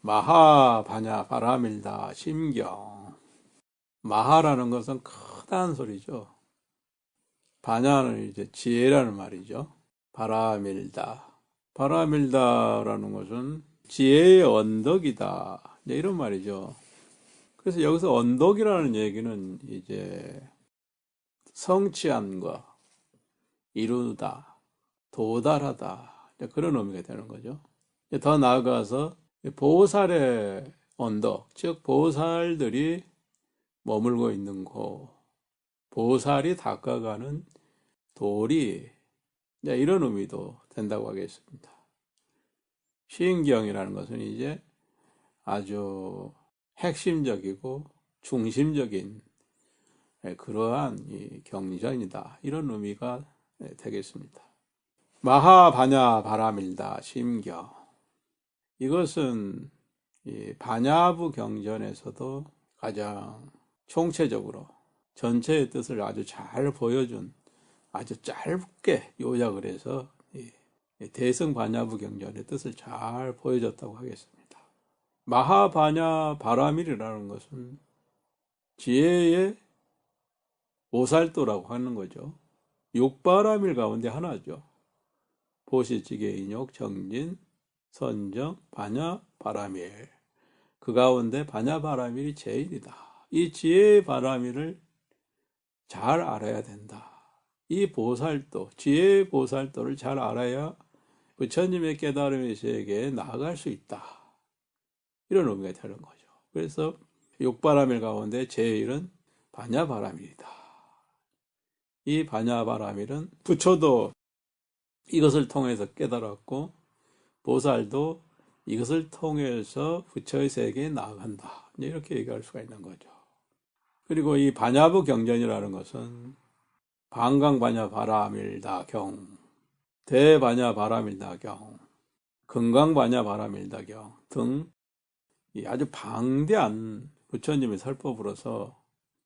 마하바냐 바라밀다 심경. 마하라는 것은 크다는 소리죠. 바냐는 이제 지혜라는 말이죠. 바라밀다. 바라밀다라는 것은 지혜의 언덕이다. 이제 이런 말이죠. 그래서 여기서 언덕이라는 얘기는 이제 성취한 것, 이루다, 도달하다. 그런 의미가 되는 거죠. 더 나아가서 보살의 언덕, 즉 보살들이 머물고 있는 곳, 보살이 닦아가는 도리, 이런 의미도 된다고 하겠습니다. 시인경이라는 것은 이제 아주 핵심적이고 중심적인 그러한 이 경전이다. 이런 의미가 되겠습니다. 마하바냐 바라밀다 심경. 이것은 이 반야부 경전에서도 가장 총체적으로 전체의 뜻을 아주 잘 보여준, 아주 짧게 요약을 해서 대승 반야부 경전의 뜻을 잘 보여줬다고 하겠습니다. 마하바냐 바라밀이라는 것은 지혜의 오살도라고 하는 거죠. 육바라밀 가운데 하나죠. 보시지계, 인욕, 정진, 선정, 반야, 바라밀. 그 가운데 반야 바라밀이 제일이다. 이 지혜의 바라밀을 잘 알아야 된다. 이 보살도, 지혜의 보살도를 잘 알아야 부처님의 깨달음의 세계에 나아갈 수 있다. 이런 의미가 되는 거죠. 그래서 육바라밀 가운데 제일은 반야 바라밀이다. 이 반야 바라밀은 부처도 이것을 통해서 깨달았고 보살도 이것을 통해서 부처의 세계에 나아간다. 이렇게 얘기할 수가 있는 거죠. 그리고 이 반야부 경전이라는 것은 방광반야 바라밀다경, 대반야 바라밀다경, 금강반야 바라밀다경 등 아주 방대한 부처님의 설법으로서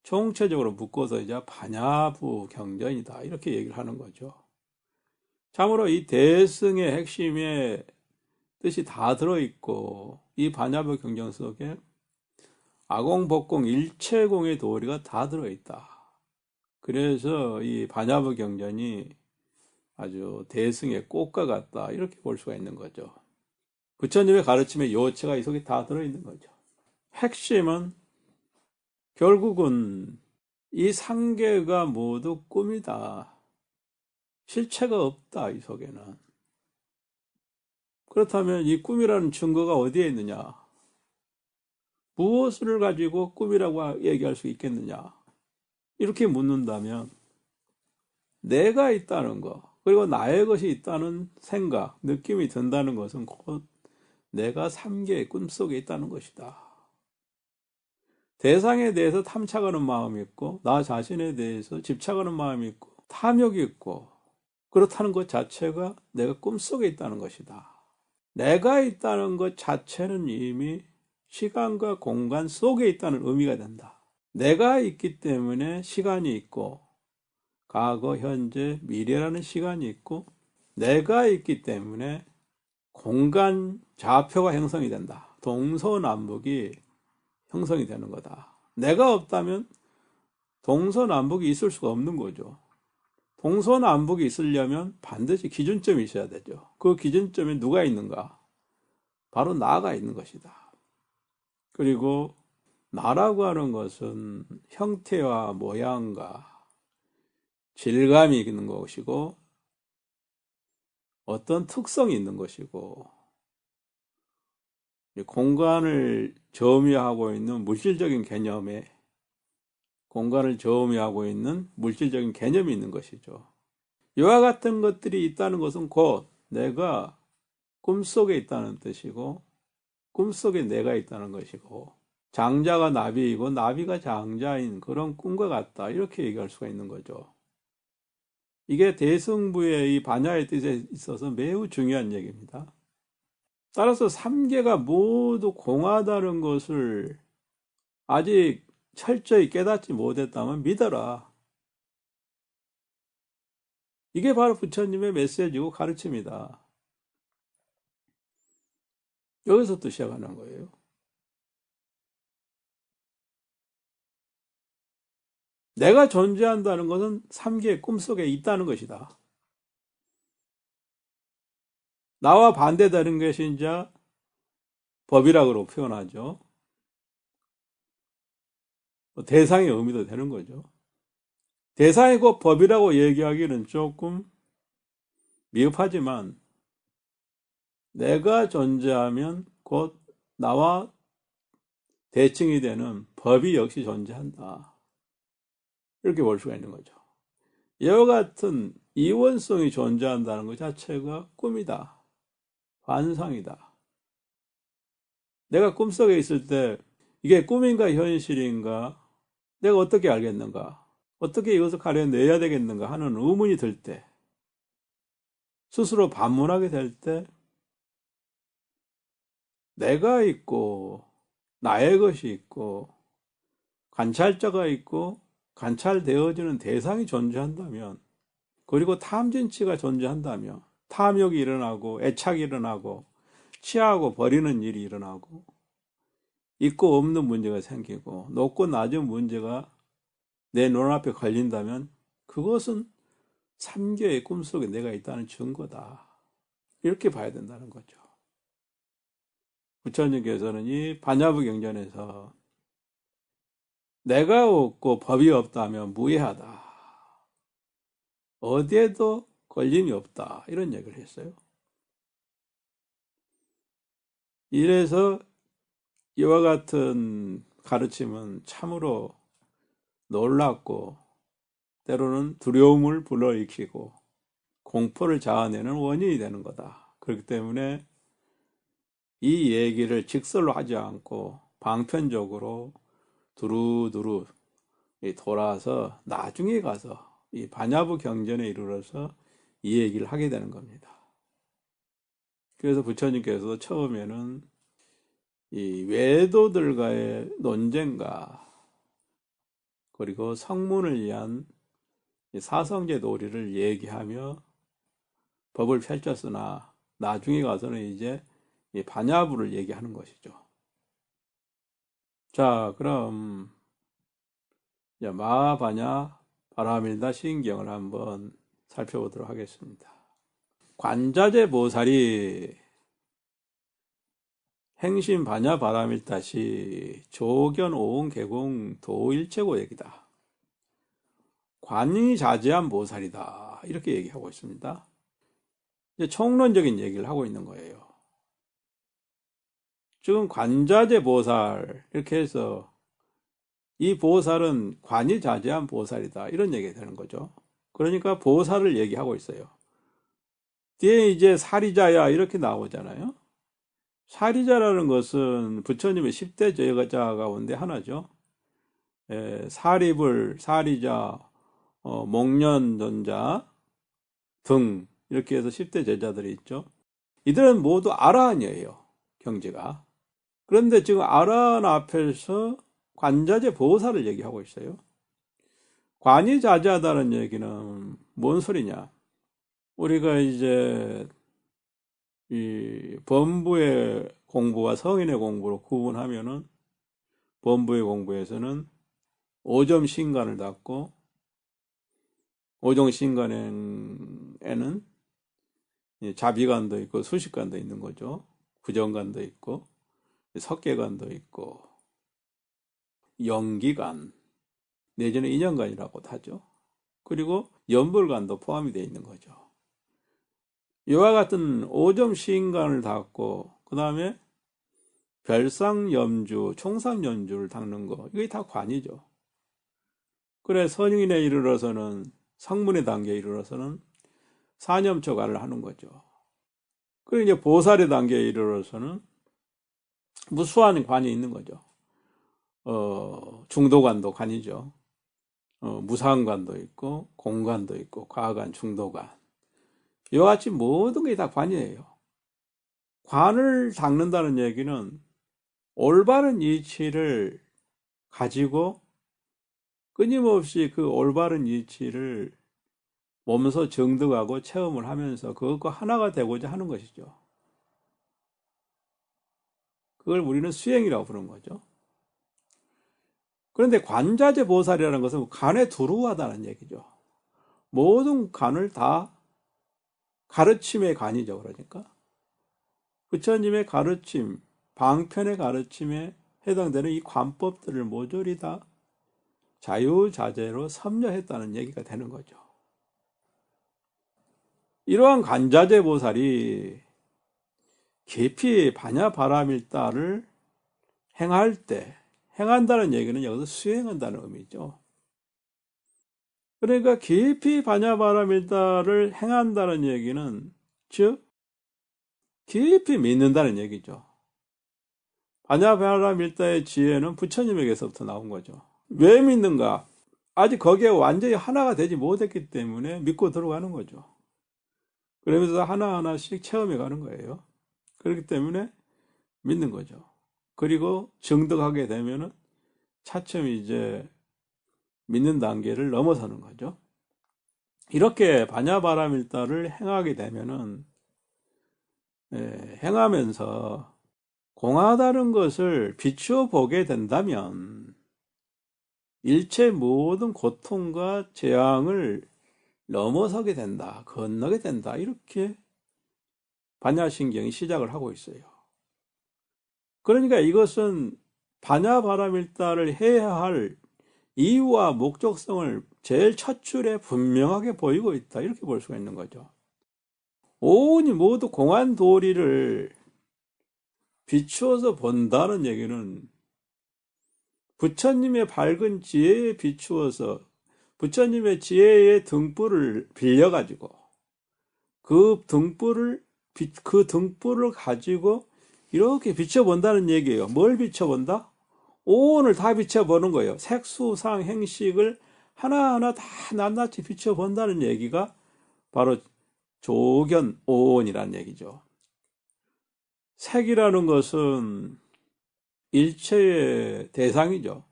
총체적으로 묶어서 이제 반야부 경전이다. 이렇게 얘기를 하는 거죠. 참으로 이 대승의 핵심에 뜻이 다 들어있고 이 반야부 경전 속에 아공복공 일체공의 도리가 다 들어있다. 그래서 이 반야부 경전이 아주 대승의 꽃과 같다. 이렇게 볼 수가 있는 거죠. 부처님의 가르침의 요체가 이 속에 다 들어있는 거죠. 핵심은 결국은 이 상계가 모두 꿈이다. 실체가 없다. 이 속에는. 그렇다면 이 꿈이라는 증거가 어디에 있느냐? 무엇을 가지고 꿈이라고 얘기할 수 있겠느냐? 이렇게 묻는다면 내가 있다는 것, 그리고 나의 것이 있다는 생각, 느낌이 든다는 것은 곧 내가 삼계의 꿈속에 있다는 것이다. 대상에 대해서 탐착하는 마음이 있고 나 자신에 대해서 집착하는 마음이 있고 탐욕이 있고 그렇다는 것 자체가 내가 꿈속에 있다는 것이다. 내가 있다는 것 자체는 이미 시간과 공간 속에 있다는 의미가 된다. 내가 있기 때문에 시간이 있고 과거, 현재, 미래라는 시간이 있고 내가 있기 때문에 공간 좌표가 형성이 된다. 동서남북이 형성이 되는 거다. 내가 없다면 동서남북이 있을 수가 없는 거죠. 동서남북이 있으려면 반드시 기준점이 있어야 되죠. 그 기준점에 누가 있는가? 바로 나가 있는 것이다. 그리고 나라고 하는 것은 형태와 모양과 질감이 있는 것이고 어떤 특성이 있는 것이고 공간을 점유하고 있는 물질적인 개념에 공간을 점유하고 있는 물질적인 개념이 있는 것이죠. 이와 같은 것들이 있다는 것은 곧 내가 꿈속에 있다는 뜻이고 꿈속에 내가 있다는 것이고 장자가 나비이고 나비가 장자인 그런 꿈과 같다. 이렇게 얘기할 수가 있는 거죠. 이게 대승부의 이 반야의 뜻에 있어서 매우 중요한 얘기입니다. 따라서 삼계가 모두 공하다는 것을 아직 철저히 깨닫지 못했다면 믿어라. 이게 바로 부처님의 메시지고 가르침이다. 여기서부터 시작하는 거예요. 내가 존재한다는 것은 삼계의 꿈속에 있다는 것이다. 나와 반대되는 것이 이제 법이라고 표현하죠. 대상의 의미도 되는 거죠. 대상이 곧 법이라고 얘기하기는 조금 미흡하지만 내가 존재하면 곧 나와 대칭이 되는 법이 역시 존재한다. 이렇게 볼 수가 있는 거죠. 이와 같은 이원성이 존재한다는 것 자체가 꿈이다. 환상이다. 내가 꿈속에 있을 때 이게 꿈인가 현실인가 내가 어떻게 알겠는가 어떻게 이것을 가려내야 되겠는가 하는 의문이 들 때 스스로 반문하게 될 때 내가 있고 나의 것이 있고 관찰자가 있고 관찰되어지는 대상이 존재한다면 그리고 탐진치가 존재한다면 탐욕이 일어나고 애착이 일어나고 취하고 버리는 일이 일어나고 있고 없는 문제가 생기고 높고 낮은 문제가 내 눈앞에 걸린다면 그것은 삼계의 꿈속에 내가 있다는 증거다. 이렇게 봐야 된다는 거죠. 부처님께서는 이 반야부 경전에서 내가 없고 법이 없다면 무해하다. 어디에도 걸림이 없다. 이런 얘기를 했어요. 이래서 이와 같은 가르침은 참으로 놀랍고 때로는 두려움을 불러일으키고 공포를 자아내는 원인이 되는 거다. 그렇기 때문에 이 얘기를 직설로 하지 않고 방편적으로 두루두루 돌아서 나중에 가서 이 반야부 경전에 이르러서 이 얘기를 하게 되는 겁니다. 그래서 부처님께서도 처음에는 이 외도들과의 논쟁과 그리고 성문을 위한 사성제 도리를 얘기하며 법을 펼쳤으나 나중에 가서는 이제 이 반야부를 얘기하는 것이죠. 자, 그럼 이제 마하반야 바라밀다 신경을 한번 살펴보도록 하겠습니다. 관자재 보살이 행신 반야 바라밀다시 조견 오은 개공 도일체고 얘기다. 관이 자제한 보살이다. 이렇게 얘기하고 있습니다. 이제 총론적인 얘기를 하고 있는 거예요. 지금 관자재 보살 이렇게 해서 이 보살은 관이 자제한 보살이다. 이런 얘기가 되는 거죠. 그러니까 보살을 얘기하고 있어요. 뒤에 이제 사리자야 이렇게 나오잖아요. 사리자라는 것은 부처님의 10대 제자 가운데 하나죠. 사리불, 사리자, 목련전자 등 이렇게 해서 10대 제자들이 있죠. 이들은 모두 아라한이에요. 경지가. 그런데 지금 아라한 앞에서 관자재 보살을 얘기하고 있어요. 관이 자제하다는 얘기는 뭔 소리냐? 우리가 이제 이 범부의 공부와 성인의 공부로 구분하면은 범부의 공부에서는 5점 신간을 닫고 5종 신간에는 자비관도 있고 수식관도 있는 거죠. 부정관도 있고 석계관도 있고 영기관 내지는 인연관이라고도 하죠. 그리고 연불관도 포함이 되어 있는 거죠. 이와 같은 5점 시인관을 닫고 그 다음에 별상염주, 총상염주를 닦는 거 이게 다 관이죠. 그래 선인에 이르러서는 성문의 단계에 이르러서는 사념초관을 하는 거죠. 그리고 이제 보살의 단계에 이르러서는 무수한 관이 있는 거죠. 중도관도 관이죠. 무상관도 있고 공관도 있고 과관, 중도관 이와 같이 모든 게 다 관이에요. 관을 닦는다는 얘기는 올바른 이치를 가지고 끊임없이 그 올바른 이치를 몸소 정득하고 체험을 하면서 그것과 하나가 되고자 하는 것이죠. 그걸 우리는 수행이라고 부르는 거죠. 그런데 관자재 보살이라는 것은 간에 두루하다는 얘기죠. 모든 간을 다 가르침의 간이죠. 그러니까 부처님의 가르침, 방편의 가르침에 해당되는 이 관법들을 모조리 다 자유자재로 섭렵했다는 얘기가 되는 거죠. 이러한 관자재 보살이 깊이 반야바라밀다를 행할 때, 행한다는 얘기는 여기서 수행한다는 의미죠. 그러니까 깊이 반야바라밀다를 행한다는 얘기는 즉 깊이 믿는다는 얘기죠. 반야바라밀다의 지혜는 부처님에게서부터 나온 거죠. 왜 믿는가? 아직 거기에 완전히 하나가 되지 못했기 때문에 믿고 들어가는 거죠. 그러면서 하나하나씩 체험해 가는 거예요. 그렇기 때문에 믿는 거죠. 그리고 정득하게 되면은 차츰 이제 믿는 단계를 넘어서는 거죠. 이렇게 반야바라밀다를 행하게 되면은 행하면서 공하다는 것을 비추어 보게 된다면 일체 모든 고통과 재앙을 넘어서게 된다, 건너게 된다, 이렇게 반야신경이 시작을 하고 있어요. 그러니까 이것은 반야바라밀다를 해야 할 이유와 목적성을 제일 첫 줄에 분명하게 보이고 있다, 이렇게 볼 수가 있는 거죠. 오온이 모두 공한 도리를 비추어서 본다는 얘기는 부처님의 밝은 지혜에 비추어서 부처님의 지혜의 등불을 빌려가지고 그 등불을 가지고 이렇게 비춰본다는 얘기예요. 뭘 비춰본다? 오온을 다 비춰보는 거예요. 색수상 행식을 하나하나 다 낱낱이 비춰본다는 얘기가 바로 조견 오온이라는 얘기죠. 색이라는 것은 일체의 대상이죠.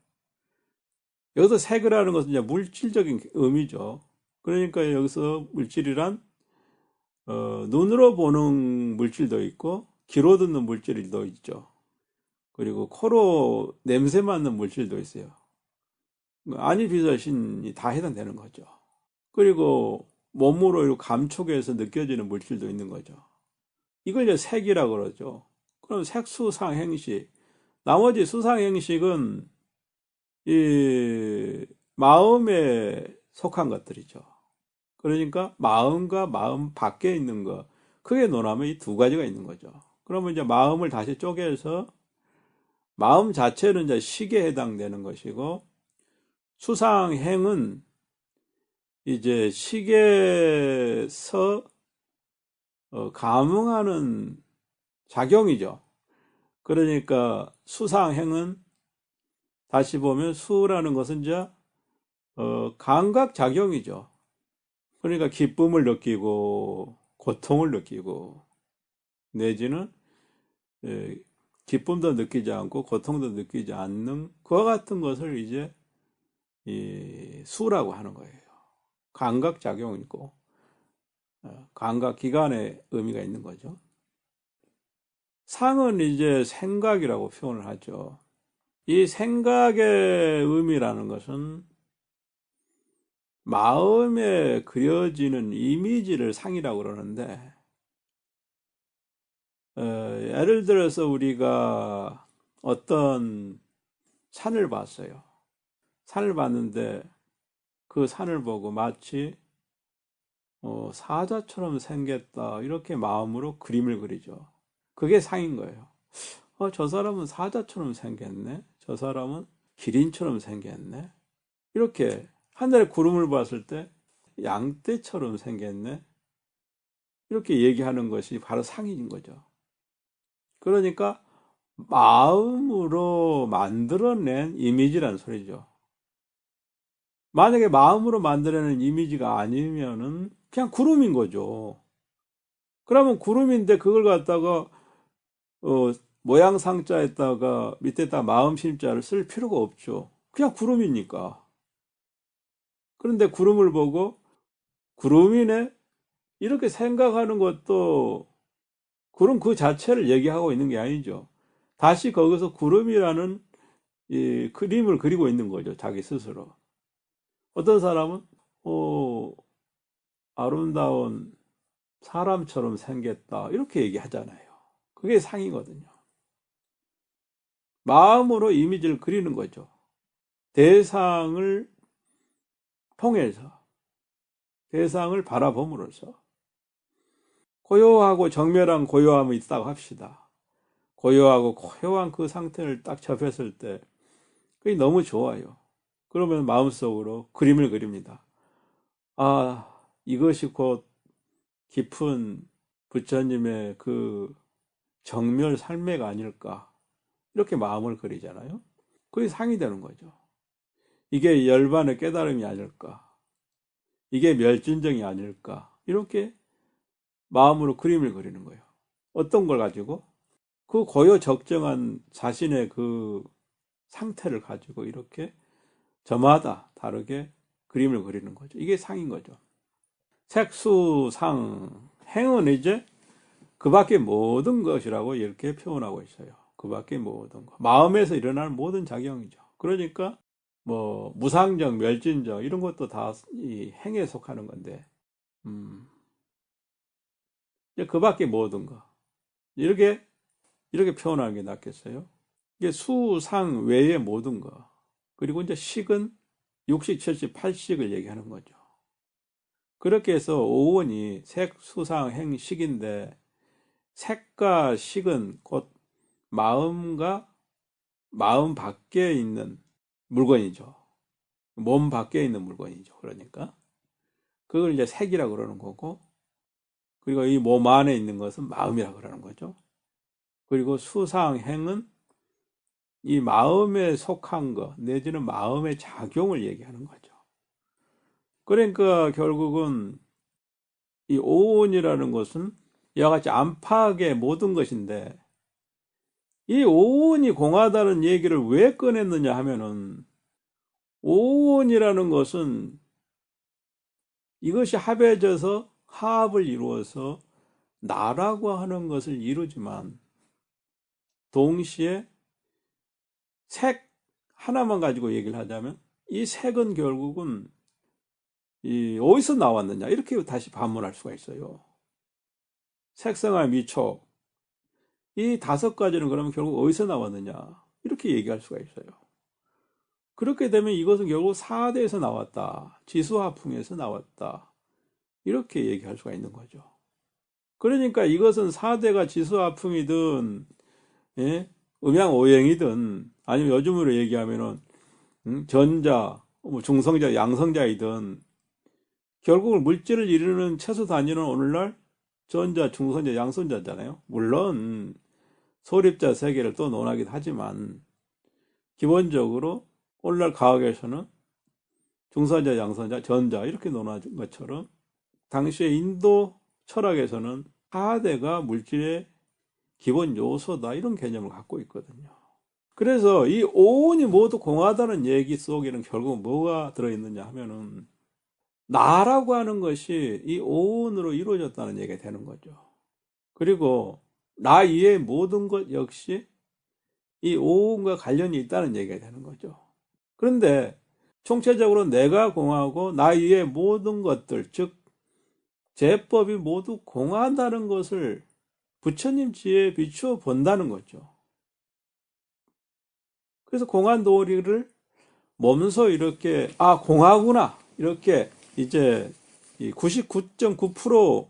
여기서 색이라는 것은 이제 물질적인 의미죠. 그러니까 여기서 물질이란 눈으로 보는 물질도 있고 귀로 듣는 물질도 있죠. 그리고 코로 냄새 맡는 물질도 있어요. 안이 비서신이 다 해당되는 거죠. 그리고 몸으로 이렇게 감촉해서 느껴지는 물질도 있는 거죠. 이걸 이제 색이라고 그러죠. 그럼 색수상행식, 나머지 수상행식은 이 마음에 속한 것들이죠. 그러니까 마음과 마음 밖에 있는 것, 크게 논하면 이 두 가지가 있는 거죠. 그러면 이제 마음을 다시 쪼개서 마음 자체는 이제 식에 해당되는 것이고, 수상행은 이제 식에서 감응하는 작용이죠. 그러니까 수상행은 다시 보면 수라는 것은 이제 감각 작용이죠. 그러니까 기쁨을 느끼고 고통을 느끼고 내지는 기쁨도 느끼지 않고 고통도 느끼지 않는 그와 같은 것을 이제 이 수라고 하는 거예요. 감각 작용이고 감각 기관의 의미가 있는 거죠. 상은 이제 생각이라고 표현을 하죠. 이 생각의 의미라는 것은 마음에 그려지는 이미지를 상이라고 그러는데, 예를 들어서 우리가 어떤 산을 봤어요. 산을 봤는데 그 산을 보고 마치 사자처럼 생겼다, 이렇게 마음으로 그림을 그리죠. 그게 상인 거예요. 저 사람은 사자처럼 생겼네. 저 사람은 기린처럼 생겼네. 이렇게 하늘에 구름을 봤을 때 양떼처럼 생겼네. 이렇게 얘기하는 것이 바로 상인 거죠. 그러니까 마음으로 만들어낸 이미지라는 소리죠. 만약에 마음으로 만들어낸 이미지가 아니면은 그냥 구름인 거죠. 그러면 구름인데 그걸 갖다가 모양 상자에다가 밑에다 마음 심자를 쓸 필요가 없죠. 그냥 구름이니까. 그런데 구름을 보고 구름이네? 이렇게 생각하는 것도 구름 그 자체를 얘기하고 있는 게 아니죠. 다시 거기서 구름이라는 이 그림을 그리고 있는 거죠. 자기 스스로. 어떤 사람은 아름다운 사람처럼 생겼다 이렇게 얘기하잖아요. 그게 상이거든요. 마음으로 이미지를 그리는 거죠. 대상을 통해서, 대상을 바라봄으로써. 고요하고 정멸한 고요함이 있다고 합시다. 고요하고 고요한 그 상태를 딱 접했을 때 그게 너무 좋아요. 그러면 마음속으로 그림을 그립니다. 아, 이것이 곧 깊은 부처님의 그 정멸 삶매가 아닐까. 이렇게 마음을 그리잖아요. 그게 상이 되는 거죠. 이게 열반의 깨달음이 아닐까. 이게 멸진정이 아닐까. 이렇게 마음으로 그림을 그리는 거예요. 어떤 걸 가지고? 그 고요 적정한 자신의 그 상태를 가지고 이렇게 저마다 다르게 그림을 그리는 거죠. 이게 상인 거죠. 색수상 행은 이제 그 밖의 모든 것이라고 이렇게 표현하고 있어요. 그 밖의 모든 것. 마음에서 일어나는 모든 작용이죠. 그러니까 뭐 무상정, 멸진정 이런 것도 다 이 행에 속하는 건데 이제 그 밖의 모든 것. 이렇게 표현하는 게 낫겠어요. 이게 수상 외의 모든 것. 그리고 이제 식은 육식, 칠식, 팔식을 얘기하는 거죠. 그렇게 해서 오원이 색, 수상, 행, 식인데 색과 식은 곧 마음과 마음 밖에 있는 물건이죠. 몸 밖에 있는 물건이죠. 그러니까 그걸 이제 색이라고 그러는 거고, 그리고 이 몸 안에 있는 것은 마음이라고 그러는 거죠. 그리고 수상, 행은 이 마음에 속한 것 내지는 마음의 작용을 얘기하는 거죠. 그러니까 결국은 이 오온이라는 것은 이와 같이 안팎의 모든 것인데, 이 오온이 공하다는 얘기를 왜 꺼냈느냐 하면은, 오온이라는 것은 이것이 합해져서 화합을 이루어서 나라고 하는 것을 이루지만, 동시에 색 하나만 가지고 얘기를 하자면 이 색은 결국은 어디서 나왔느냐 이렇게 다시 반문할 수가 있어요. 색성화 미촉 이 다섯 가지는 그러면 결국 어디서 나왔느냐 이렇게 얘기할 수가 있어요. 그렇게 되면 이것은 결국 사대에서 나왔다, 지수화풍에서 나왔다 이렇게 얘기할 수가 있는 거죠. 그러니까 이것은 사대가 지수화풍이든 음양오행이든 아니면 요즘으로 얘기하면은 전자, 뭐 중성자, 양성자이든 결국은 물질을 이루는 최소 단위는 오늘날 전자, 중성자, 양성자잖아요. 물론 소립자 세계를 또 논하기도 하지만 기본적으로 오늘날 과학에서는 중성자, 양성자, 전자 이렇게 논하는 것처럼 당시에 인도 철학에서는 4대가 물질의 기본 요소다 이런 개념을 갖고 있거든요. 그래서 이 오온이 모두 공하다는 얘기 속에는 결국 뭐가 들어있느냐 하면은 나라고 하는 것이 이 오온으로 이루어졌다는 얘기가 되는 거죠. 그리고 나 이외의 모든 것 역시 이 오온과 관련이 있다는 얘기가 되는 거죠. 그런데 총체적으로 내가 공하고 나 이외의 모든 것들, 즉 제법이 모두 공하다는 것을 부처님 지혜에 비추어 본다는 거죠. 그래서 공한 도리를 몸소 이렇게 공하구나 이렇게 이제 99.9%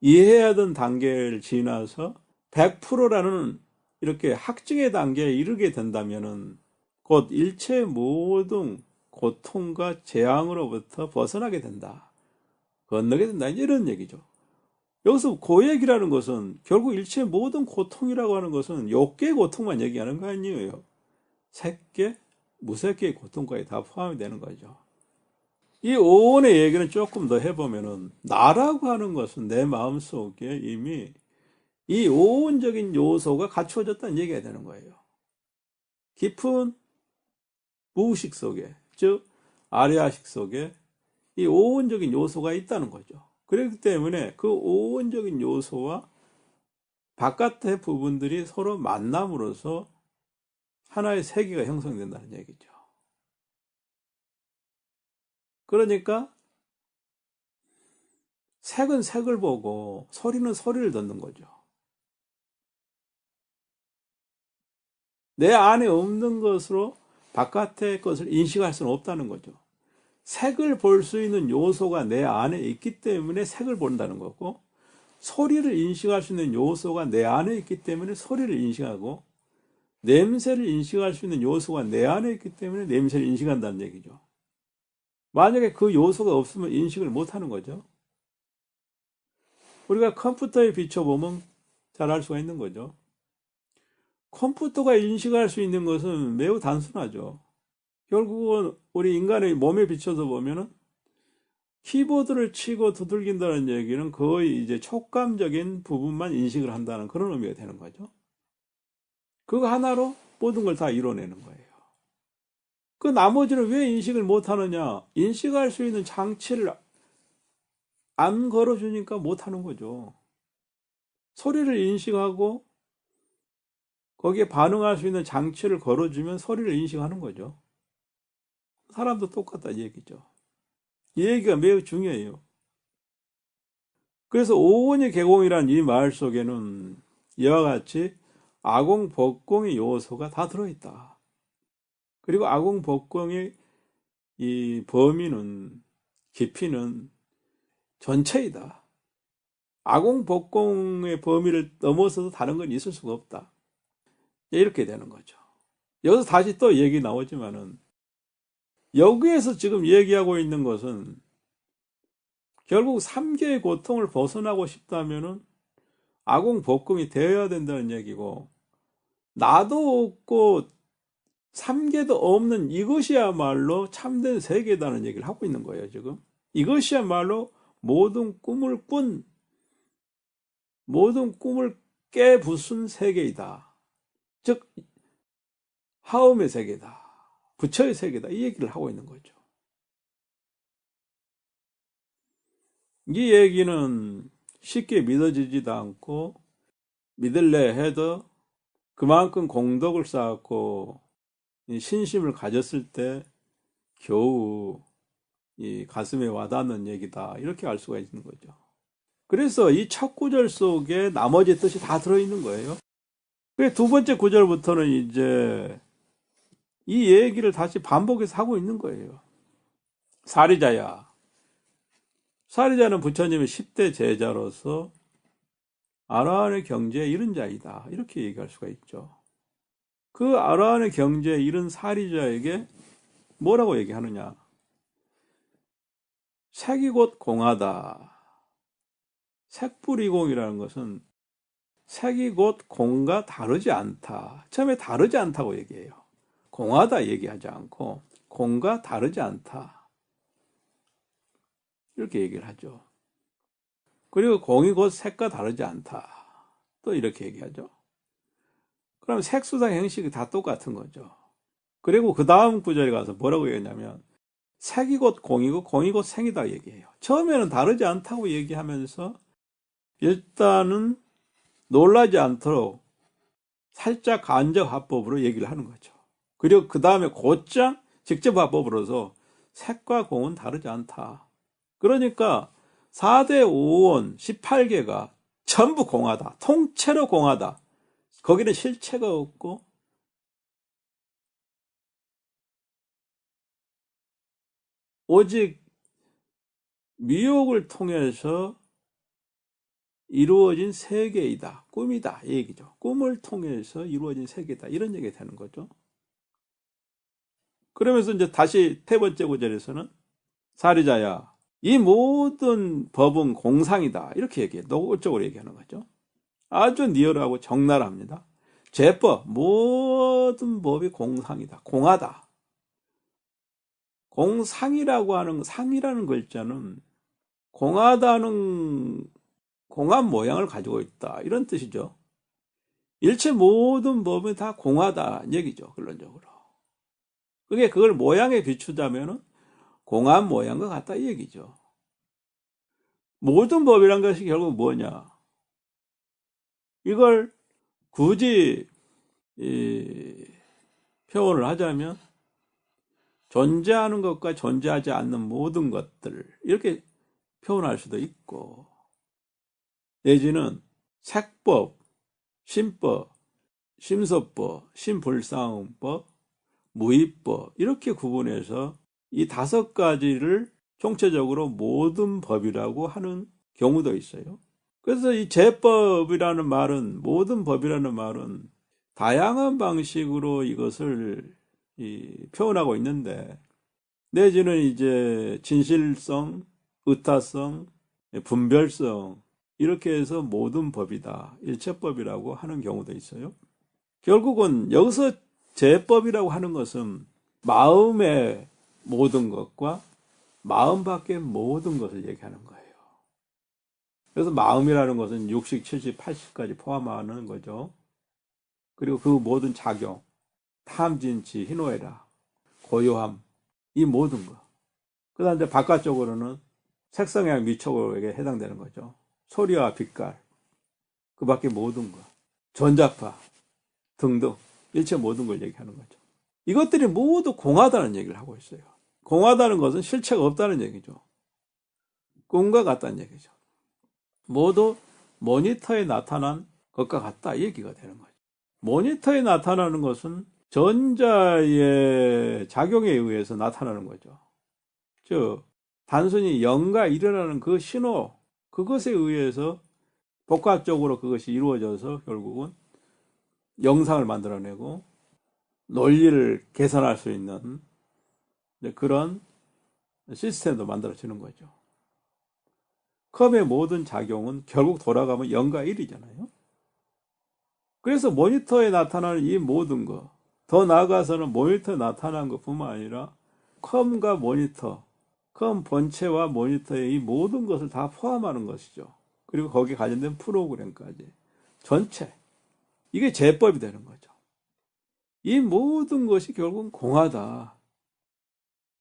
이해해야 하던 단계를 지나서 100%라는 이렇게 확증의 단계에 이르게 된다면은 곧 일체 모든 고통과 재앙으로부터 벗어나게 된다. 건너게 된다. 이런 얘기죠. 여기서 고액이라는 것은 결국 일체 모든 고통이라고 하는 것은 욕계의 고통만 얘기하는 거 아니에요. 색계, 무색계의 고통까지 다 포함이 되는 거죠. 이 오온의 얘기는 조금 더 해보면은 나라고 하는 것은 내 마음속에 이미 이 오온적인 요소가 갖추어졌다는 얘기가 되는 거예요. 깊은 무의식 속에, 즉 아리아식 속에 이 오온적인 요소가 있다는 거죠. 그렇기 때문에 그 오온적인 요소와 바깥의 부분들이 서로 만남으로써 하나의 세계가 형성된다는 얘기죠. 그러니까 색은 색을 보고 소리는 소리를 듣는 거죠. 내 안에 없는 것으로 바깥의 것을 인식할 수는 없다는 거죠. 색을 볼 수 있는 요소가 내 안에 있기 때문에 색을 본다는 거고, 소리를 인식할 수 있는 요소가 내 안에 있기 때문에 소리를 인식하고, 냄새를 인식할 수 있는 요소가 내 안에 있기 때문에 냄새를 인식한다는 얘기죠. 만약에 그 요소가 없으면 인식을 못 하는 거죠. 우리가 컴퓨터에 비춰보면 잘 알 수가 있는 거죠. 컴퓨터가 인식할 수 있는 것은 매우 단순하죠. 결국은 우리 인간의 몸에 비춰서 보면은 키보드를 치고 두들긴다는 얘기는 거의 이제 촉감적인 부분만 인식을 한다는 그런 의미가 되는 거죠. 그거 하나로 모든 걸 다 이뤄내는 거예요. 그 나머지는 왜 인식을 못 하느냐? 인식할 수 있는 장치를 안 걸어주니까 못 하는 거죠. 소리를 인식하고 거기에 반응할 수 있는 장치를 걸어주면 소리를 인식하는 거죠. 사람도 똑같다 이 얘기죠. 이 얘기가 매우 중요해요. 그래서 오온이 개공이라는 이 말 속에는 이와 같이 아공, 법공의 요소가 다 들어있다. 그리고 아공, 법공의 이 범위는, 깊이는 전체이다. 아공, 법공의 범위를 넘어서도 다른 건 있을 수가 없다. 이렇게 되는 거죠. 여기서 다시 또 얘기 나오지만은 여기에서 지금 얘기하고 있는 것은 결국 삼계의 고통을 벗어나고 싶다면은 아공, 법공이 되어야 된다는 얘기고, 나도 없고 삼계도 없는 이것이야말로 참된 세계다는 얘기를 하고 있는 거예요, 지금. 이것이야말로 모든 꿈을 깨부순 세계이다. 즉, 하음의 세계다. 부처의 세계다. 이 얘기를 하고 있는 거죠. 이 얘기는 쉽게 믿어지지도 않고, 믿을래 해도 그만큼 공덕을 쌓았고, 신심을 가졌을 때 겨우 이 가슴에 와닿는 얘기다. 이렇게 알 수가 있는 거죠. 그래서 이 첫 구절 속에 나머지 뜻이 다 들어있는 거예요. 그래서 두 번째 구절부터는 이제 이 얘기를 다시 반복해서 하고 있는 거예요. 사리자야. 사리자는 부처님의 10대 제자로서 아라한의 경지에 이른 자이다. 이렇게 얘기할 수가 있죠. 그 아라한의 경지에 이른 사리자에게 뭐라고 얘기하느냐? 색이 곧 공하다. 색불이공이라는 것은 색이 곧 공과 다르지 않다. 처음에 다르지 않다고 얘기해요. 공하다 얘기하지 않고 공과 다르지 않다. 이렇게 얘기를 하죠. 그리고 공이 곧 색과 다르지 않다. 또 이렇게 얘기하죠. 그럼 색수상 형식이 다 똑같은 거죠. 그리고 그 다음 구절에 가서 뭐라고 얘기하냐면 색이 곧 공이고 공이 곧 생이다 얘기해요. 처음에는 다르지 않다고 얘기하면서 일단은 놀라지 않도록 살짝 간접화법으로 얘기를 하는 거죠. 그리고 그 다음에 곧장 직접화법으로서 색과 공은 다르지 않다. 그러니까 4대 5원 18개가 전부 공하다. 통째로 공하다. 거기는 실체가 없고 오직 미혹을 통해서 이루어진 세계이다. 꿈이다. 이 얘기죠. 꿈을 통해서 이루어진 세계다. 이런 얘기가 되는 거죠. 그러면서 이제 다시 세 번째 구절에서는 사리자야, 이 모든 법은 공상이다. 이렇게 얘기해요. 노골적으로 얘기하는 거죠. 아주 리얼하고 적나라합니다. 제법, 모든 법이 공상이다. 공하다. 공상이라고 하는, 상이라는 글자는 공하다는 공한 모양을 가지고 있다. 이런 뜻이죠. 일체 모든 법이 다 공하다. 얘기죠. 결론적으로. 그게 그걸 모양에 비추자면은 공한 모양과 같다. 이 얘기죠. 모든 법이란 것이 결국 뭐냐? 이걸 굳이 표현을 하자면 존재하는 것과 존재하지 않는 모든 것들 이렇게 표현할 수도 있고, 내지는 색법, 신법, 심서법, 신불상법, 무의법 이렇게 구분해서 이 5가지를 총체적으로 모든 법이라고 하는 경우도 있어요. 그래서 이 제법이라는 말은, 모든 법이라는 말은 다양한 방식으로 이것을 표현하고 있는데, 내지는 이제 진실성, 의타성, 분별성 이렇게 해서 모든 법이다, 일체법이라고 하는 경우도 있어요. 결국은 여기서 제법이라고 하는 것은 마음의 모든 것과 마음 밖의 모든 것을 얘기하는 거예요. 그래서 마음이라는 것은 60, 70, 80까지 포함하는 거죠. 그리고 그 모든 작용, 탐진치, 희노애락, 고요함, 이 모든 것. 그 다음 이제 바깥쪽으로는 색성향, 미촉에게 해당되는 거죠. 소리와 빛깔, 그 밖에 모든 것, 전자파 등등 일체 모든 걸 얘기하는 거죠. 이것들이 모두 공하다는 얘기를 하고 있어요. 공하다는 것은 실체가 없다는 얘기죠. 꿈과 같다는 얘기죠. 모두 모니터에 나타난 것과 같다, 이 얘기가 되는 거죠. 모니터에 나타나는 것은 전자의 작용에 의해서 나타나는 거죠. 즉 단순히 영과 일어나는 그 신호, 그것에 의해서 복합적으로 그것이 이루어져서 결국은 영상을 만들어내고 논리를 계산할 수 있는 그런 시스템도 만들어지는 거죠. 컴의 모든 작용은 결국 돌아가면 0과 1이잖아요. 그래서 모니터에 나타나는 이 모든 것, 더 나아가서는 모니터에 나타난 것뿐만 아니라 컴과 모니터, 컴 본체와 모니터의 이 모든 것을 다 포함하는 것이죠. 그리고 거기에 관련된 프로그램까지 전체, 이게 제법이 되는 거죠. 이 모든 것이 결국은 공하다.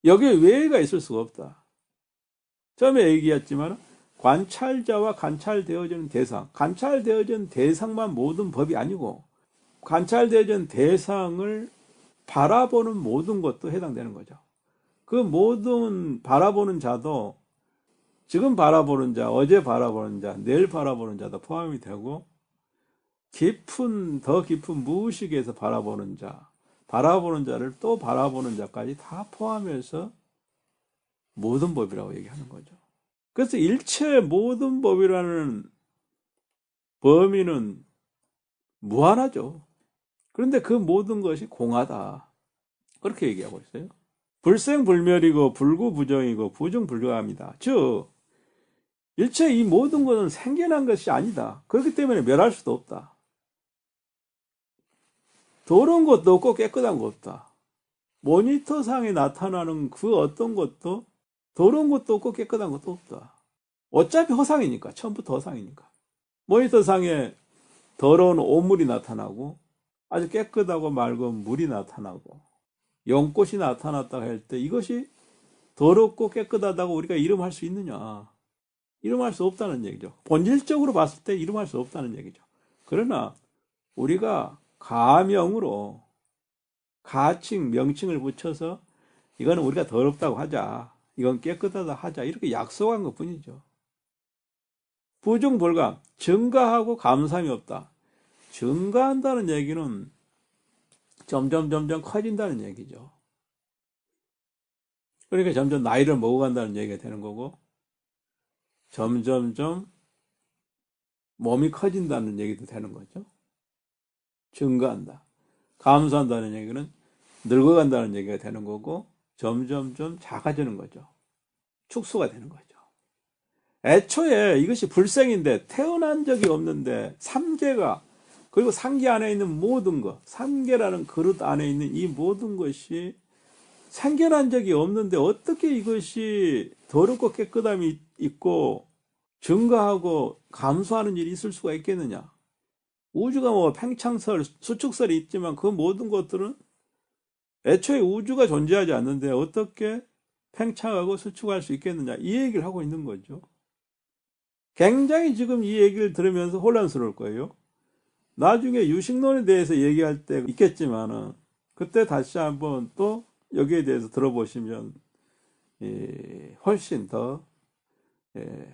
여기에 외가 있을 수가 없다. 처음에 얘기했지만 관찰자와 관찰되어지는 대상, 관찰되어지는 대상만 모든 법이 아니고 관찰되어지는 대상을 바라보는 모든 것도 해당되는 거죠. 그 모든 바라보는 자도 지금 바라보는 자, 어제 바라보는 자, 내일 바라보는 자도 포함이 되고, 더 깊은 무의식에서 바라보는 자, 바라보는 자를 또 바라보는 자까지 다 포함해서 모든 법이라고 얘기하는 거죠. 그래서 일체 모든 법이라는 범위는 무한하죠. 그런데 그 모든 것이 공하다, 그렇게 얘기하고 있어요. 불생불멸이고 불구부정이고 부정불가합니다. 즉 일체 이 모든 것은 생겨난 것이 아니다. 그렇기 때문에 멸할 수도 없다. 더러운 것도 없고 깨끗한 것도 없다. 모니터상에 나타나는 그 어떤 것도 더러운 것도 없고 깨끗한 것도 없다. 어차피 허상이니까, 처음부터 허상이니까. 모니터상에 더러운 오물이 나타나고 아주 깨끗하고 맑은 물이 나타나고 연꽃이 나타났다 할 때 이것이 더럽고 깨끗하다고 우리가 이름할 수 있느냐? 이름할 수 없다는 얘기죠. 본질적으로 봤을 때 이름할 수 없다는 얘기죠. 그러나 우리가 가명으로 가칭, 명칭을 붙여서 이거는 우리가 더럽다고 하자, 이건 깨끗하다 하자, 이렇게 약속한 것 뿐이죠. 부정불감, 증가하고 감삼이 없다. 증가한다는 얘기는 점점 커진다는 얘기죠. 그러니까 점점 나이를 먹어간다는 얘기가 되는 거고, 점점 몸이 커진다는 얘기도 되는 거죠. 증가한다. 감소한다는 얘기는 늙어간다는 얘기가 되는 거고, 점점 작아지는 거죠. 축소가 되는 거죠. 애초에 이것이 불생인데, 태어난 적이 없는데 삼계가, 그리고 삼계 안에 있는 모든 것, 삼계라는 그릇 안에 있는 이 모든 것이 생겨난 적이 없는데 어떻게 이것이 더럽고 깨끗함이 있고 증가하고 감소하는 일이 있을 수가 있겠느냐? 우주가 뭐 팽창설, 수축설이 있지만 그 모든 것들은 애초에 우주가 존재하지 않는데 어떻게 팽창하고 수축할 수 있겠느냐? 이 얘기를 하고 있는 거죠. 굉장히 지금 이 얘기를 들으면서 혼란스러울 거예요. 나중에 유식론에 대해서 얘기할 때 있겠지만은 그때 다시 한번 또 여기에 대해서 들어보시면 훨씬 더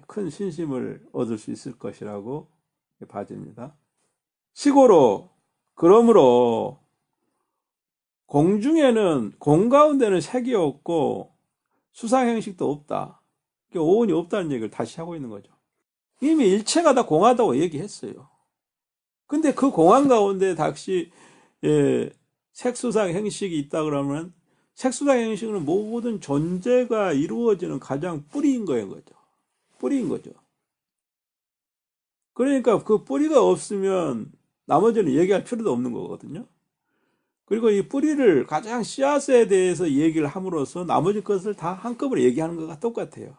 큰 신심을 얻을 수 있을 것이라고 봐집니다. 시고로 그러므로 공중에는 공 가운데는 색이 없고 수상 형식도 없다. 오온이 없다는 얘기를 다시 하고 있는 거죠. 이미 일체가 다 공하다고 얘기했어요. 근데 그 공한 가운데 다시 색수상 형식이 있다 그러면 색수상 형식은 모든 존재가 이루어지는 가장 뿌리인 거죠. 뿌리인 거죠. 그러니까 그 뿌리가 없으면 나머지는 얘기할 필요도 없는 거거든요. 그리고 이 뿌리를 가장 씨앗에 대해서 얘기를 함으로써 나머지 것을 다 한꺼번에 얘기하는 것과 똑같아요.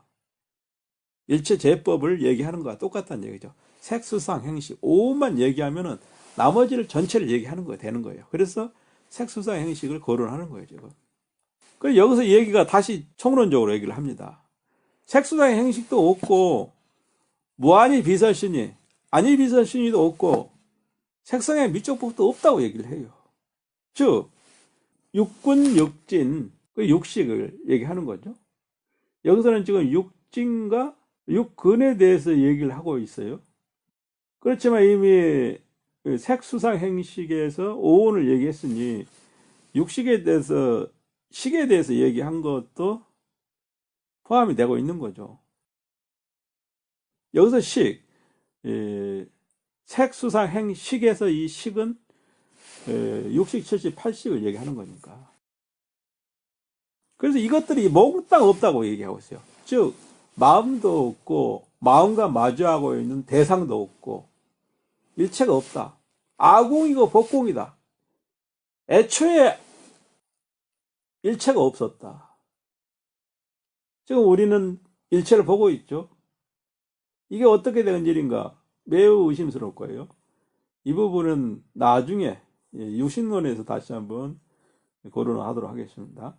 일체 제법을 얘기하는 것과 똑같다는 얘기죠. 색수상 형식, 오만 얘기하면은 나머지를 전체를 얘기하는 거예요. 되는 거예요. 그래서 색수상 형식을 거론하는 거예요, 지금. 그래서 여기서 얘기가 다시 총론적으로 얘기를 합니다. 색수상 형식도 없고, 무한히 비설신이, 아니 비설신이도 없고, 색상의 미적법도 없다고 얘기를 해요. 즉, 육군, 육진, 그 육식을 얘기하는 거죠. 여기서는 지금 육진과 육근에 대해서 얘기를 하고 있어요. 그렇지만 이미 색수상 행식에서 오온을 얘기했으니 육식에 대해서 식에 대해서 얘기한 것도 포함이 되고 있는 거죠. 여기서 식, 색수상 행식에서 이 식은 육식, 칠식, 팔식을 얘기하는 거니까. 그래서 이것들이 몽땅 없다고 얘기하고 있어요. 즉 마음도 없고 마음과 마주하고 있는 대상도 없고 일체가 없다. 아공이고 법공이다. 애초에 일체가 없었다. 지금 우리는 일체를 보고 있죠. 이게 어떻게 된 일인가 매우 의심스러울 거예요. 이 부분은 나중에 유신론에서 다시 한번 고론을 하도록 하겠습니다.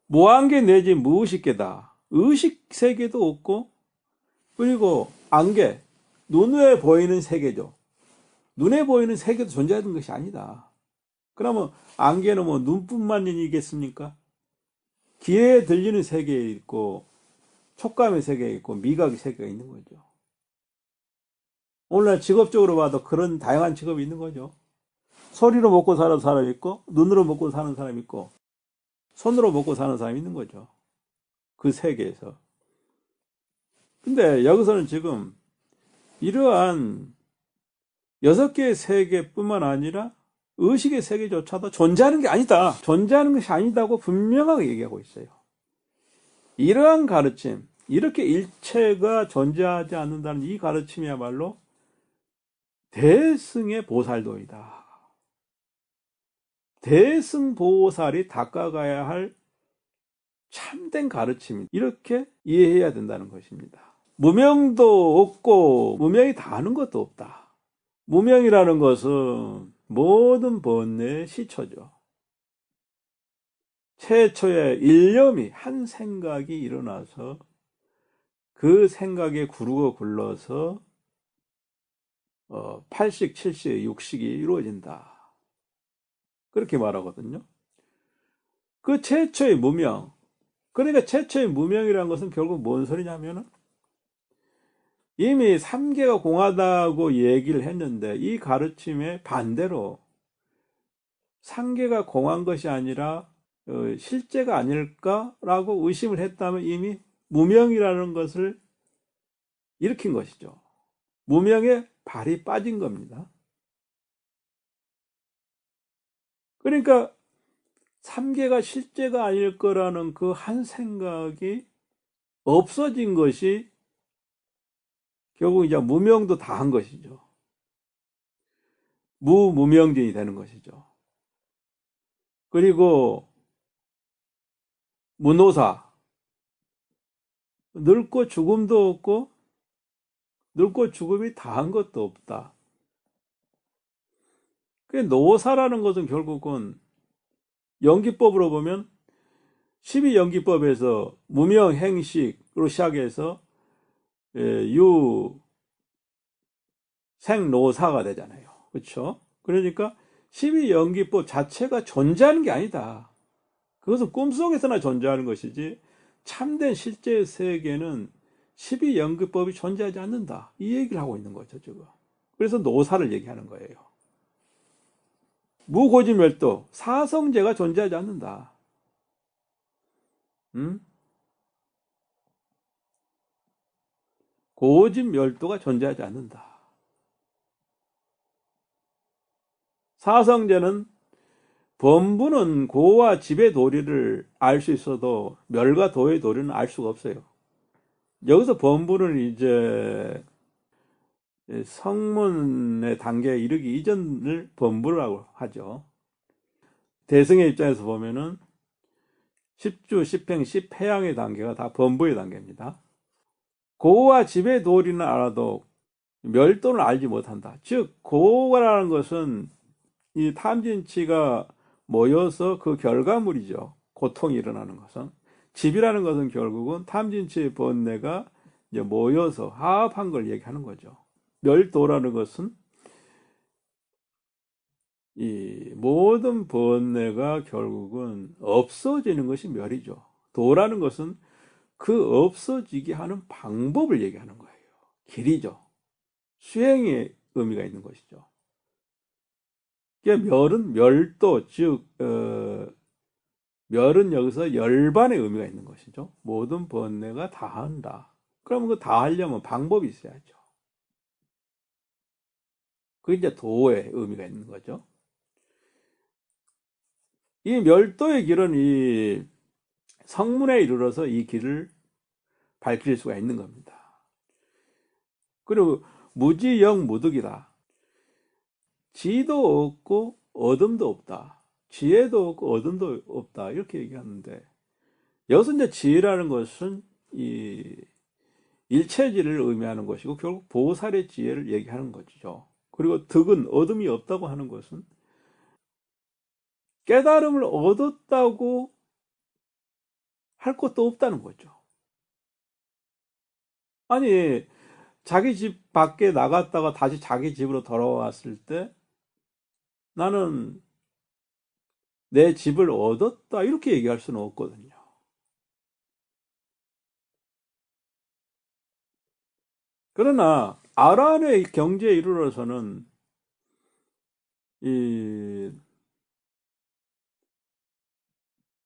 무한계 내지 무의식계다. 의식 세계도 없고 그리고 안계, 눈에 보이는 세계죠. 눈에 보이는 세계도 존재하는 것이 아니다. 그러면 안개는 뭐 눈뿐만이겠습니까? 귀에 들리는 세계에 있고 촉감의 세계에 있고 미각의 세계가 있는 거죠. 오늘날 직업적으로 봐도 그런 다양한 직업이 있는 거죠. 소리로 먹고 사는 사람이 있고 눈으로 먹고 사는 사람이 있고 손으로 먹고 사는 사람이 있는 거죠. 그 세계에서. 근데 여기서는 지금 이러한 6개의 세계뿐만 아니라 의식의 세계조차도 존재하는 게 아니다. 존재하는 것이 아니다고 분명하게 얘기하고 있어요. 이러한 가르침, 이렇게 일체가 존재하지 않는다는 이 가르침이야말로 대승의 보살도이다. 대승보살이 닦아가야 할 참된 가르침이 이렇게 이해해야 된다는 것입니다. 무명도 없고 무명이 다 아는 것도 없다. 무명이라는 것은 모든 번뇌의 시초죠. 최초의 일념이 한 생각이 일어나서 그 생각에 구르고 굴러서 8식, 7식, 6식이 이루어진다. 그렇게 말하거든요. 그 최초의 무명, 그러니까 최초의 무명이라는 것은 결국 뭔 소리냐면은 이미 3계가 공하다고 얘기를 했는데 이 가르침의 반대로 3계가 공한 것이 아니라 실제가 아닐까라고 의심을 했다면 이미 무명이라는 것을 일으킨 것이죠. 무명에 발이 빠진 겁니다. 그러니까 3계가 실제가 아닐 거라는 그 한 생각이 없어진 것이 결국 이제 무명도 다 한 것이죠. 무무명진이 되는 것이죠. 그리고 무노사, 늙고 죽음도 없고 늙고 죽음이 다 한 것도 없다. 그 노사라는 것은 결국은 연기법으로 보면 12연기법에서 무명행식으로 시작해서 유, 생, 노, 사가 되잖아요. 그렇죠? 그러니까 12연기법 자체가 존재하는 게 아니다. 그것은 꿈속에서나 존재하는 것이지 참된 실제 세계는 12연기법이 존재하지 않는다. 이 얘기를 하고 있는 거죠, 지금. 그래서 노사를 얘기하는 거예요. 무고지멸도, 사성제가 존재하지 않는다. 고집멸도가 존재하지 않는다. 사성제는 범부는 고와 집의 도리를 알 수 있어도 멸과 도의 도리는 알 수가 없어요. 여기서 범부는 이제 성문의 단계에 이르기 이전을 범부라고 하죠. 대승의 입장에서 보면은 10주, 10행, 10해양의 단계가 다 범부의 단계입니다. 고와 집의 도리는 알아도 멸도는 알지 못한다. 즉 고라는 것은 이 탐진치가 모여서 그 결과물이죠. 고통이 일어나는 것은. 집이라는 것은 결국은 탐진치의 번뇌가 이제 모여서 화합한 걸 얘기하는 거죠. 멸도라는 것은 이 모든 번뇌가 결국은 없어지는 것이 멸이죠. 도라는 것은 그 없어지게 하는 방법을 얘기하는 거예요. 길이죠. 수행의 의미가 있는 것이죠. 멸은 멸도, 즉 멸은 여기서 열반의 의미가 있는 것이죠. 모든 번뇌가 다한다. 그러면 그 다하려면 방법이 있어야죠. 그게 이제 도의 의미가 있는 거죠. 이 멸도의 길은 이 성문에 이르러서 이 길을 밝힐 수가 있는 겁니다. 그리고 무지영 무득이다. 지도 없고 어둠도 없다. 지혜도 없고 어둠도 없다. 이렇게 얘기하는데 여기서 이제 지혜라는 것은 이 일체지를 의미하는 것이고 결국 보살의 지혜를 얘기하는 것이죠. 그리고 득은 어둠이 없다고 하는 것은 깨달음을 얻었다고 할 것도 없다는 거죠. 아니 자기 집 밖에 나갔다가 다시 자기 집으로 돌아왔을 때 나는 내 집을 얻었다 이렇게 얘기할 수는 없거든요. 그러나 아란의 경지에 이르러서는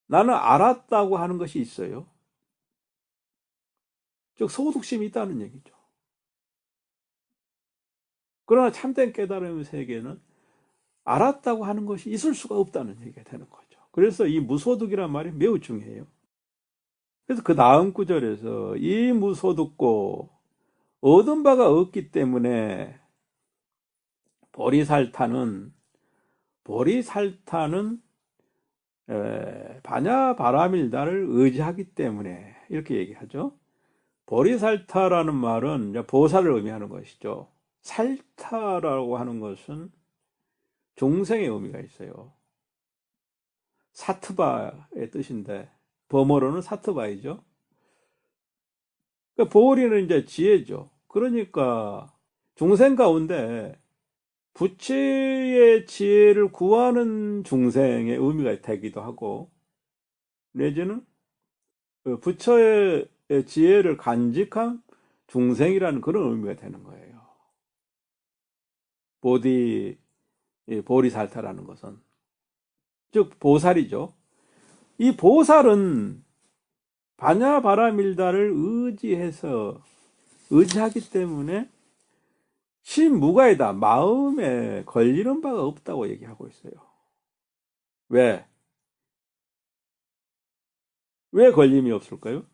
나는 알았다고 하는 것이 있어요. 즉 소득심이 있다는 얘기죠. 그러나 참된 깨달음의 세계는 알았다고 하는 것이 있을 수가 없다는 얘기가 되는 거죠. 그래서 이 무소득이란 말이 매우 중요해요. 그래서 그 다음 구절에서 이 무소득고 얻은 바가 없기 때문에 보리살타는 바냐바라밀다를 의지하기 때문에 이렇게 얘기하죠. 보리살타라는 말은 보살을 의미하는 것이죠. 살타라고 하는 것은 중생의 의미가 있어요. 사트바의 뜻인데 범어로는 사트바이죠. 그러니까 보리는 이제 지혜죠. 그러니까 중생 가운데 부처의 지혜를 구하는 중생의 의미가 되기도 하고 내지는 부처의 지혜를 간직한 중생이라는 그런 의미가 되는 거예요. 보리살타라는 것은 즉 보살이죠. 이 보살은 바냐바라밀다를 의지하기 때문에 신무가이다. 마음에 걸리는 바가 없다고 얘기하고 있어요. 왜 걸림이 없을까요?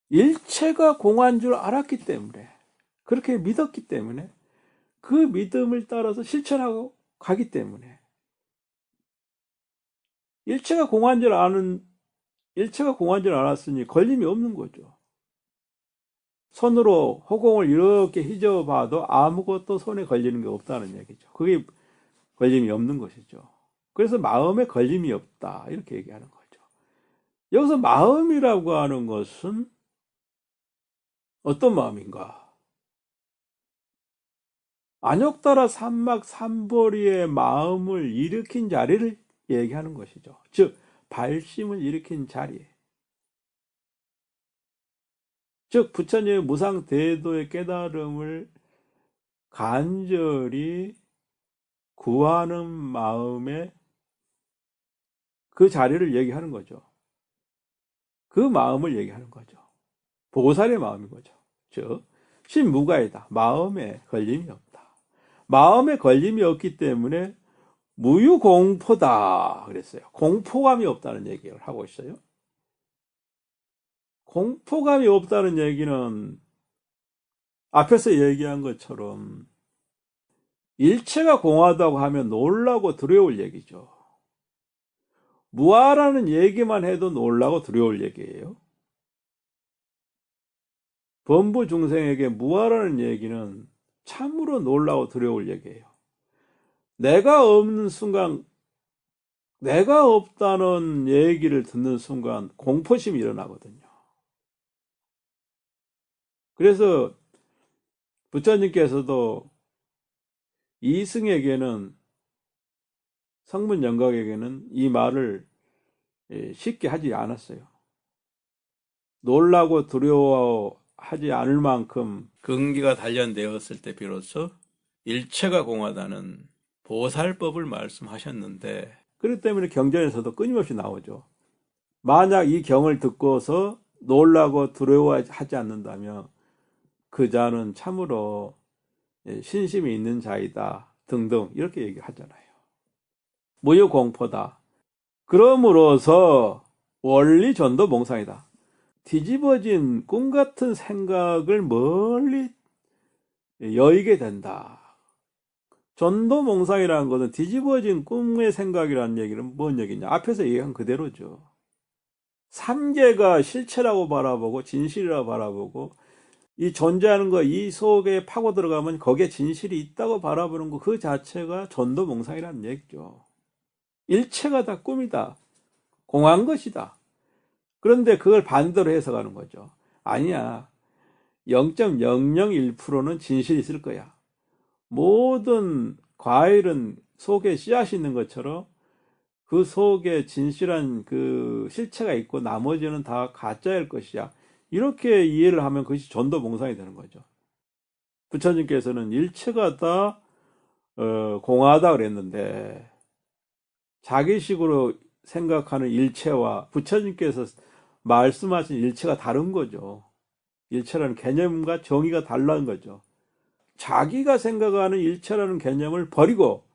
일체가 공한 줄 알았기 때문에, 그렇게 믿었기 때문에, 그 믿음을 따라서 실천하고 가기 때문에, 일체가 공한 줄 알았으니 걸림이 없는 거죠. 손으로 허공을 이렇게 휘저어봐도 아무것도 손에 걸리는 게 없다는 얘기죠. 그게 걸림이 없는 것이죠. 그래서 마음에 걸림이 없다 이렇게 얘기하는 거죠. 여기서 마음이라고 하는 것은 어떤 마음인가? 안욕따라 삼막 삼보리의 마음을 일으킨 자리를 얘기하는 것이죠. 즉 발심을 일으킨 자리. 즉 부처님의 무상대도의 깨달음을 간절히 구하는 마음의 그 자리를 얘기하는 거죠. 그 마음을 얘기하는 거죠. 보살의 마음인 거죠. 즉 신무가이다. 마음에 걸림이 없다. 마음에 걸림이 없기 때문에 무유공포다 그랬어요. 공포감이 없다는 얘기를 하고 있어요. 공포감이 없다는 얘기는 앞에서 얘기한 것처럼 일체가 공하다고 하면 놀라고 두려울 얘기죠. 무아라는 얘기만 해도 놀라고 두려울 얘기예요. 범부 중생에게 무아라는 얘기는 참으로 놀라고 두려울 얘기예요. 내가 없는 순간, 내가 없다는 얘기를 듣는 순간 공포심이 일어나거든요. 그래서 부처님께서도 이승에게는, 성문영각에게는 이 말을 쉽게 하지 않았어요. 놀라고 두려워하지 않을 만큼 근기가 단련되었을 때 비로소 일체가 공하다는 보살법을 말씀하셨는데, 그렇기 때문에 경전에서도 끊임없이 나오죠. 만약 이 경을 듣고서 놀라고 두려워하지 않는다면 그 자는 참으로 신심이 있는 자이다 등등 이렇게 얘기하잖아요. 무유공포다. 그럼으로써 원리 전도 몽상이다. 뒤집어진 꿈 같은 생각을 멀리 여의게 된다. 전도 몽상이라는 것은 뒤집어진 꿈의 생각이라는 얘기는 뭔 얘기냐? 앞에서 얘기한 그대로죠. 삼계가 실체라고 바라보고 진실이라고 바라보고 이 존재하는 거, 이 속에 파고 들어가면 거기에 진실이 있다고 바라보는 거, 그 자체가 전도 몽상이라는 얘기죠. 일체가 다 꿈이다. 공한 것이다. 그런데 그걸 반대로 해석하는 거죠. 아니야. 0.001%는 진실이 있을 거야. 모든 과일은 속에 씨앗이 있는 것처럼 그 속에 진실한 그 실체가 있고 나머지는 다 가짜일 것이야. 이렇게 이해를 하면 그것이 전도몽상이 되는 거죠. 부처님께서는 일체가 다 공하다 그랬는데 자기식으로 생각하는 일체와 부처님께서 말씀하신 일체가 다른 거죠. 일체라는 개념과 정의가 다른 거죠. 자기가 생각하는 일체라는 개념을 버리고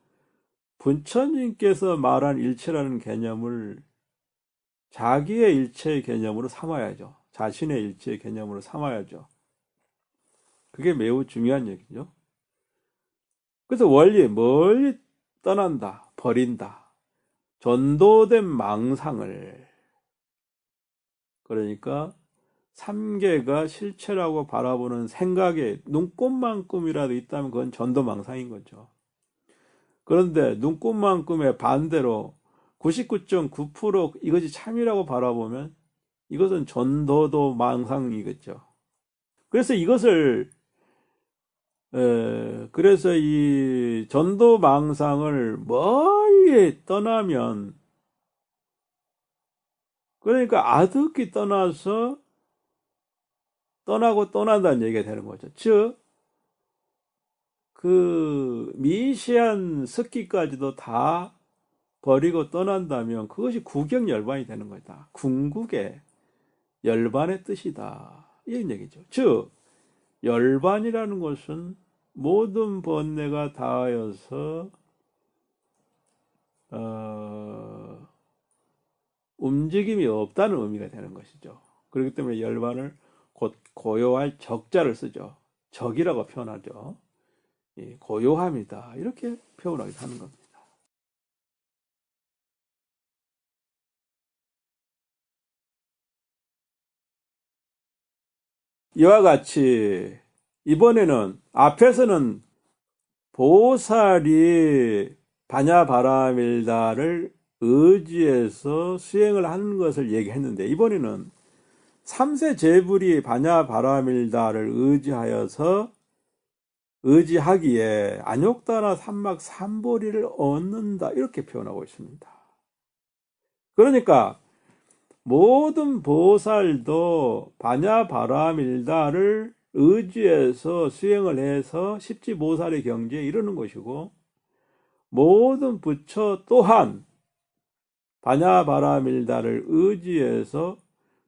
부처님께서 말한 일체라는 개념을 자기의 일체의 개념으로 삼아야죠. 자신의 일체의 개념으로 삼아야죠. 그게 매우 중요한 얘기죠. 그래서 원리, 멀리 떠난다, 버린다. 전도된 망상을, 그러니까 삼계가 실체라고 바라보는 생각에 눈꽃만큼이라도 있다면 그건 전도망상인 거죠. 그런데 눈꽃만큼의 반대로 99.9% 이것이 참이라고 바라보면 이것은 전도도 망상이겠죠. 그래서 이것을 그래서 이 전도망상을 멀리 떠나면, 그러니까 아득히 떠나서 떠나고 떠난다는 얘기가 되는 거죠. 즉, 그 미시한 습기까지도 다 버리고 떠난다면 그것이 구경열반이 되는 거다. 궁극의 열반의 뜻이다. 이런 얘기죠. 즉, 열반이라는 것은 모든 번뇌가 다하여서 움직임이 없다는 의미가 되는 것이죠. 그렇기 때문에 열반을 곧 고요할 적자를 쓰죠. 적이라고 표현하죠. 고요함이다. 이렇게 표현하기도 하는 겁니다. 이와 같이 이번에는 앞에서는 보살이 바냐바라밀다를 의지해서 수행을 하는 것을 얘기했는데, 이번에는 삼세 제불이 바냐바라밀다를 의지하여서 의지하기에 안욕다나 삼막 삼보리를 얻는다 이렇게 표현하고 있습니다. 그러니까 모든 보살도 바냐바라밀다를 의지해서 수행을 해서 십지보살의 경지에 이르는 것이고, 모든 부처 또한 바냐바라밀다를 의지해서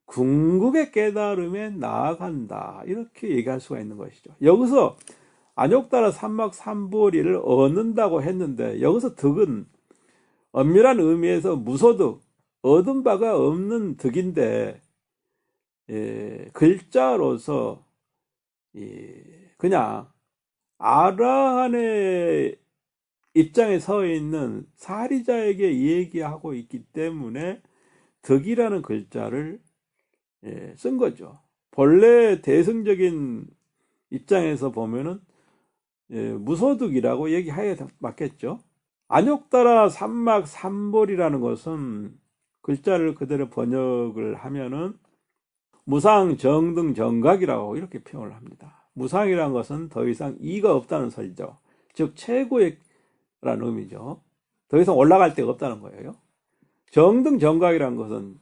궁극의 깨달음에 나아간다 이렇게 얘기할 수가 있는 것이죠. 여기서 안욕다라 삼막 삼보리를 얻는다고 했는데, 여기서 득은 엄밀한 의미에서 무소득, 얻은 바가 없는 득인데, 글자로서 그냥 아라한의 입장에 서 있는 사리자에게 얘기하고 있기 때문에 득이라는 글자를 쓴 거죠. 본래 대승적인 입장에서 보면은 무소득이라고 얘기해야 맞겠죠. 안욕다라 삼막 삼볼이라는 것은 글자를 그대로 번역을 하면은 무상 정등 정각이라고 이렇게 표현을 합니다. 무상이라는 것은 더 이상 이가 없다는 소리죠. 즉 최고의라는 의미죠. 더 이상 올라갈 데가 없다는 거예요. 정등 정각이라는 것은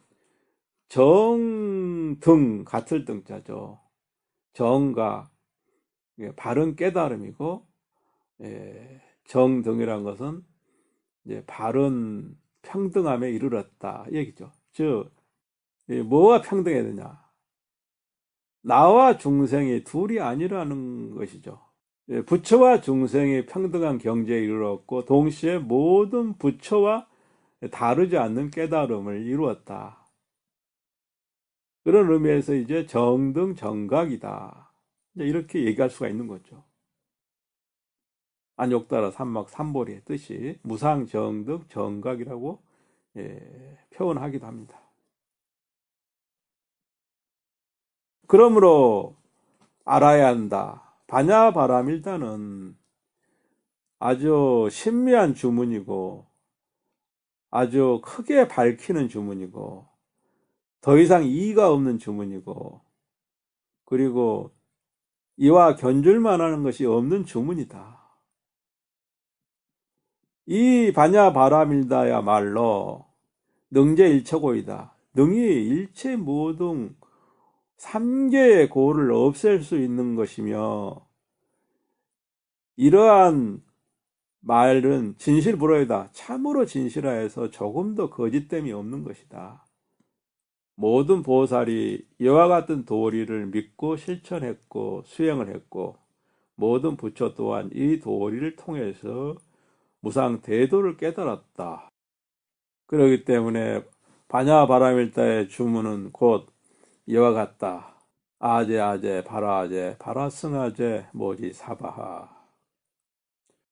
정등 같을 등자죠. 정각 바른 깨달음이고, 정등이라는 것은 이제 바른 평등함에 이르렀다 얘기죠. 즉 뭐가 평등해야 되냐? 나와 중생이 둘이 아니라는 것이죠. 부처와 중생이 평등한 경지에 이르렀고, 동시에 모든 부처와 다르지 않는 깨달음을 이루었다. 그런 의미에서 이제 정등 정각이다. 이렇게 얘기할 수가 있는 거죠. 안욕다라 삼막 삼보리의 뜻이 무상 정등 정각이라고 표현하기도 합니다. 그러므로 알아야 한다. 바냐바라밀다는 아주 신미한 주문이고, 아주 크게 밝히는 주문이고, 더 이상 이의가 없는 주문이고, 그리고 이와 견줄만 하는 것이 없는 주문이다. 이 바냐바라밀다야말로 능제일체고이다. 능이 일체 모든 삼계의 고를 없앨 수 있는 것이며, 이러한 말은 진실불허이다. 참으로 진실하여서 조금도 거짓됨이 없는 것이다. 모든 보살이 이와 같은 도리를 믿고 실천했고 수행을 했고, 모든 부처 또한 이 도리를 통해서 무상 대도를 깨달았다. 그렇기 때문에 바냐바라밀다의 주문은 곧 이와 같다. 아제 아제 바라아제 바라승아제 모지 사바하.